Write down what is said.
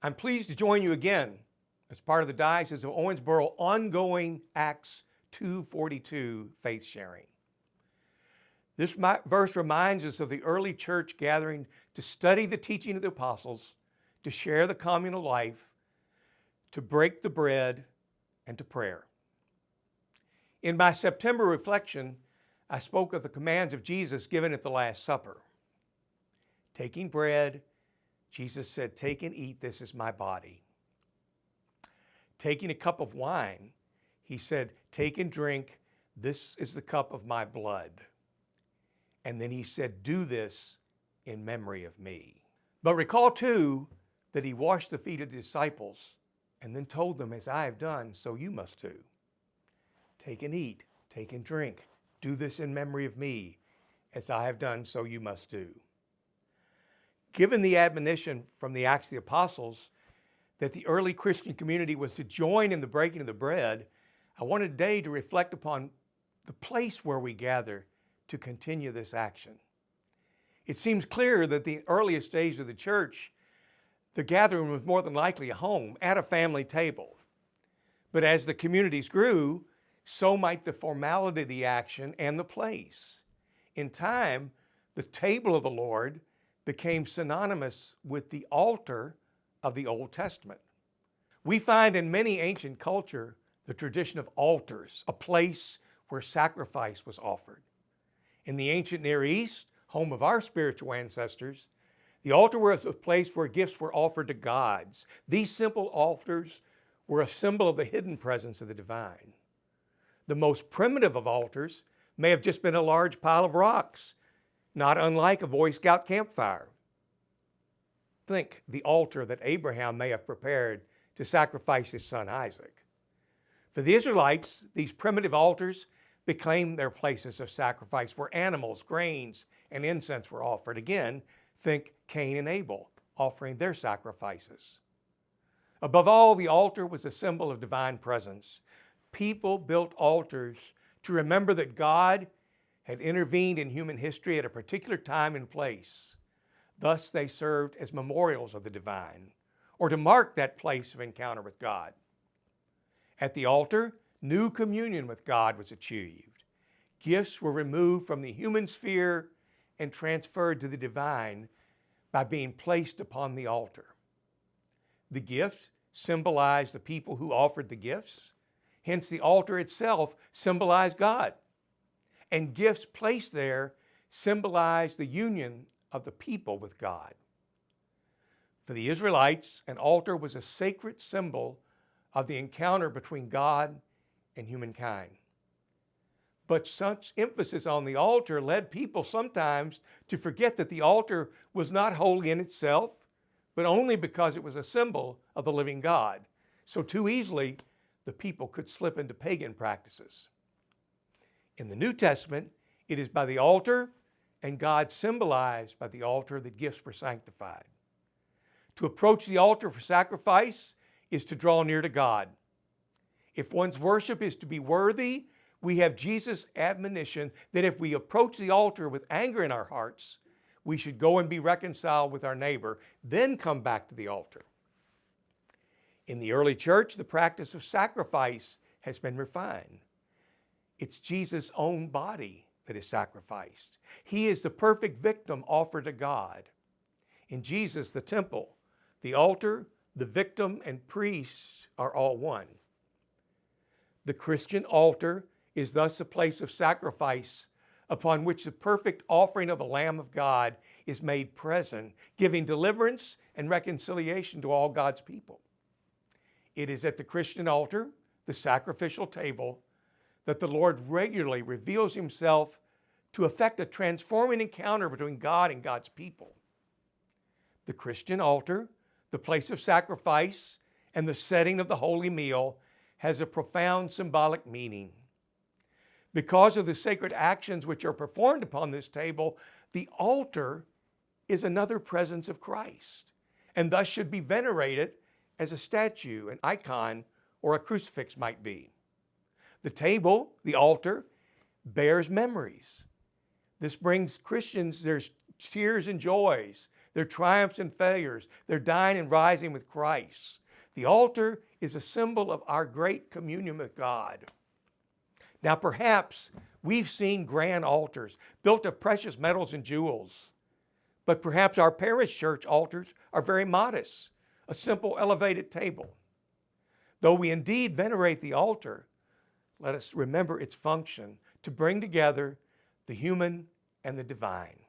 I'm pleased to join you again as part of the Diocese of Owensboro ongoing Acts 2:42 faith sharing. This verse reminds us of the early church gathering to study the teaching of the apostles, to share the communal life, to break the bread, and to prayer. In my September reflection, I spoke of the commands of Jesus given at the Last Supper. Taking bread, Jesus said, "Take and eat, this is my body." Taking a cup of wine, he said, "Take and drink, this is the cup of my blood." And then he said, "Do this in memory of me." But recall too that he washed the feet of the disciples and then told them, "As I have done, so you must do. Take and eat, take and drink. Do this in memory of me. As I have done, so you must do." Given the admonition from the Acts of the Apostles that the early Christian community was to join in the breaking of the bread, I wanted today to reflect upon the place where we gather to continue this action. It seems clear that the earliest days of the church, the gathering was more than likely a home, at a family table. But as the communities grew, so might the formality of the action and the place. In time, the table of the Lord became synonymous with the altar of the Old Testament. We find in many ancient culture the tradition of altars, a place where sacrifice was offered. In the ancient Near East, home of our spiritual ancestors, the altar was a place where gifts were offered to gods. These simple altars were a symbol of the hidden presence of the divine. The most primitive of altars may have just been a large pile of rocks, not unlike a Boy Scout campfire. Think the altar that Abraham may have prepared to sacrifice his son Isaac. For the Israelites, these primitive altars became their places of sacrifice where animals, grains, and incense were offered. Again, think Cain and Abel offering their sacrifices. Above all, the altar was a symbol of divine presence. People built altars to remember that God had intervened in human history at a particular time and place. Thus, they served as memorials of the divine, or to mark that place of encounter with God. At the altar, new communion with God was achieved. Gifts were removed from the human sphere and transferred to the divine by being placed upon the altar. The gift symbolized the people who offered the gifts. Hence, the altar itself symbolized God. And gifts placed there symbolize the union of the people with God. For the Israelites, an altar was a sacred symbol of the encounter between God and humankind. But such emphasis on the altar led people sometimes to forget that the altar was not holy in itself, but only because it was a symbol of the living God. So too easily, the people could slip into pagan practices. In the New Testament, it is by the altar and God symbolized by the altar that gifts were sanctified. To approach the altar for sacrifice is to draw near to God. If one's worship is to be worthy, we have Jesus' admonition that if we approach the altar with anger in our hearts, we should go and be reconciled with our neighbor, then come back to the altar. In the early church, the practice of sacrifice has been refined. It's Jesus' own body that is sacrificed. He is the perfect victim offered to God. In Jesus, the temple, the altar, the victim, and priest are all one. The Christian altar is thus a place of sacrifice upon which the perfect offering of the Lamb of God is made present, giving deliverance and reconciliation to all God's people. It is at the Christian altar, the sacrificial table, that the Lord regularly reveals himself to effect a transforming encounter between God and God's people. The Christian altar, the place of sacrifice, and the setting of the holy meal has a profound symbolic meaning. Because of the sacred actions which are performed upon this table, the altar is another presence of Christ, and thus should be venerated as a statue, an icon, or a crucifix might be. The table, the altar, bears memories. This brings Christians their tears and joys, their triumphs and failures, their dying and rising with Christ. The altar is a symbol of our great communion with God. Now, perhaps we've seen grand altars built of precious metals and jewels, but perhaps our parish church altars are very modest, a simple elevated table. Though we indeed venerate the altar, let us remember its function to bring together the human and the divine.